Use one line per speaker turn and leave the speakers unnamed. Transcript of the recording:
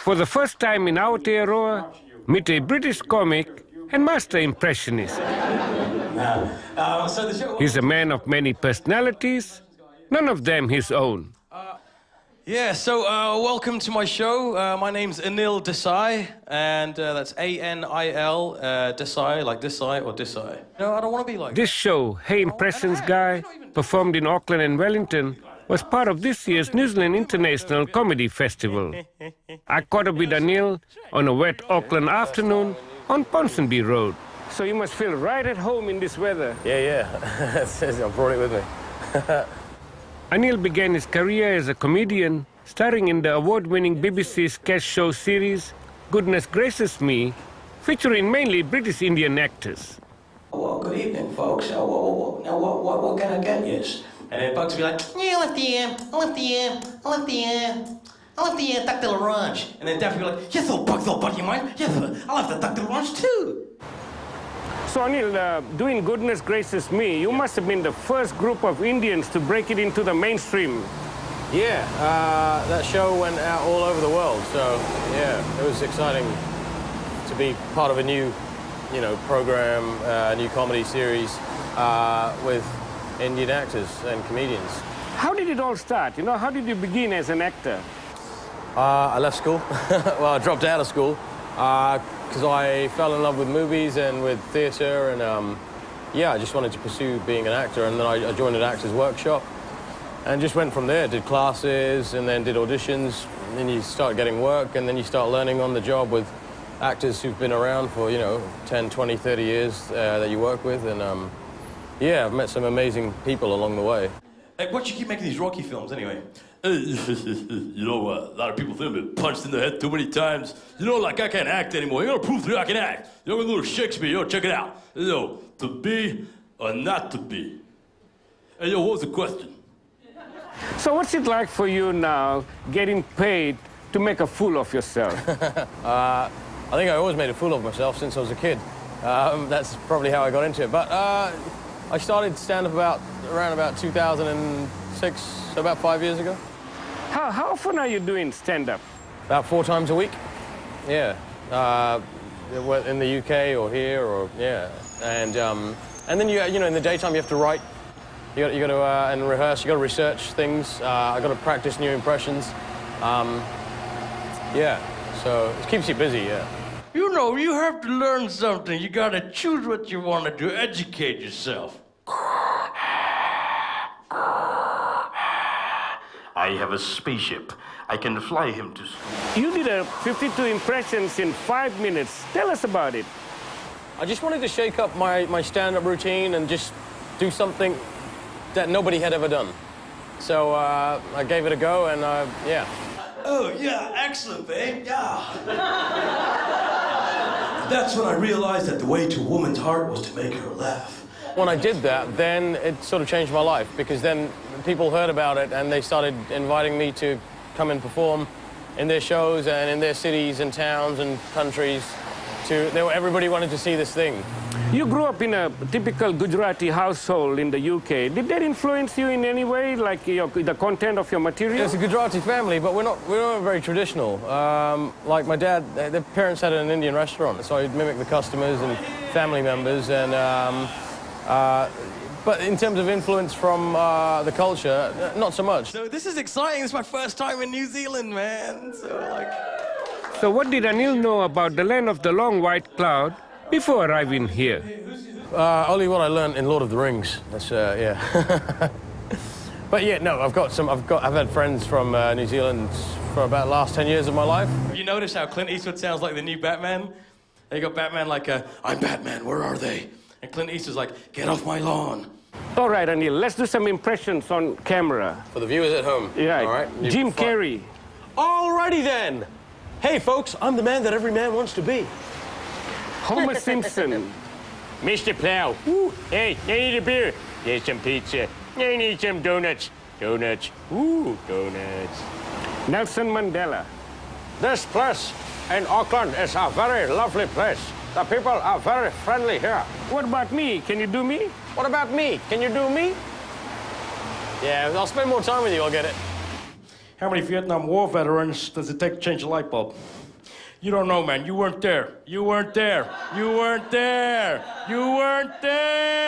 For the first time in Aotearoa, meet a British comic and master impressionist. He's a man of many personalities, none of them his own.
Welcome to my show. My name's Anil Desai, and that's A-N-I-L, Desai, like Desai or Desai. No, I don't want to be like
This show, Hey Impressions Guy, performed in Auckland and Wellington, was part of this year's New Zealand International Comedy Festival. I caught up with Anil on a wet Auckland afternoon on Ponsonby Road. So you must feel right at home in this weather.
Yeah. I brought it with me.
Anil began his career as a comedian, starring in the award-winning BBC sketch show series Goodness Gracious Me, featuring mainly British Indian actors.
Well, good evening, folks. Now, what can I get you?
And then Bugs would be like, yeah, I left the duck ranch. And then Daffy would be like, yes, old Bugs, old buddy of mine. Yes, I left the duck ranch too.
So Anil, doing Goodness Gracious Me, you must have been the first group of Indians to break it into the mainstream.
Yeah, that show went out all over the world, so yeah, it was exciting to be part of a new, program, new comedy series with Indian actors and comedians.
How did it all start? How did you begin as an actor?
I left school. Well, I dropped out of school because I fell in love with movies and with theatre, and I just wanted to pursue being an actor, and then I joined an actor's workshop and just went from there, did classes and then did auditions, and then you start getting work, and then you start learning on the job with actors who've been around for, 10, 20, 30 years that you work with, and I've met some amazing people along the way.
Hey, why do you keep making these Rocky films anyway?
A lot of people think I've been punched in the head too many times. I can't act anymore. You gotta prove to me I can act. A little Shakespeare, check it out. To be or not to be. Hey, what was the question?
So what's it like for you now, getting paid to make a fool of yourself?
I think I always made a fool of myself since I was a kid. That's probably how I got into it. But I started stand-up around about 2006, so about 5 years ago.
How often are you doing stand-up?
About 4 times a week. Yeah. In the UK or here, or yeah. And then in the daytime you have to write. You got to and rehearse. You got to research things. I got to practice new impressions. So it keeps you busy. Yeah.
You have to learn something. You gotta choose what you want to do. Educate yourself. I have a spaceship. I can fly him to school.
You did 52 impressions in 5 minutes. Tell us about it.
I just wanted to shake up my stand-up routine and just do something that nobody had ever done. So I gave it a go, and yeah.
Oh, yeah, excellent, babe, yeah. That's when I realized that the way to a woman's heart was to make her laugh.
When I did that, then it sort of changed my life, because then people heard about it and they started inviting me to come and perform in their shows and in their cities and towns and countries. Everybody wanted to see this thing.
You grew up in a typical Gujarati household in the UK. Did that influence you in any way, like the content of your material?
It's a Gujarati family, but we're not very traditional. Like my dad, their parents had an Indian restaurant, so I'd mimic the customers and family members. And but in terms of influence from the culture, not so much.
So this is exciting. This is my first time in New Zealand, man.
So what did Anil know about the land of the long white cloud before arriving here?
Only what I learned in Lord of the Rings. That's yeah. But yeah, no, I've had friends from New Zealand for about the last 10 years of my life.
You notice how Clint Eastwood sounds like the new Batman? They got Batman like, I'm Batman, where are they? And Clint Eastwood's like, get off my lawn.
All right, Anil, let's do some impressions on camera.
For the viewers at home.
Yeah,
all right.
Jim Carrey.
Alrighty then. Hey folks, I'm the man that every man wants to be.
Homer Simpson.
Mr. Plow. Ooh, hey, I need a beer. There's some pizza. I need some donuts. Donuts. Ooh, donuts.
Nelson Mandela.
This place in Auckland is a very lovely place. The people are very friendly here.
What about me? Can you do me?
What about me? Can you do me? Yeah, I'll spend more time with you, I'll get it.
How many Vietnam War veterans does it take to change a light bulb? You don't know, man. You weren't there. You weren't there. You weren't there. You weren't there.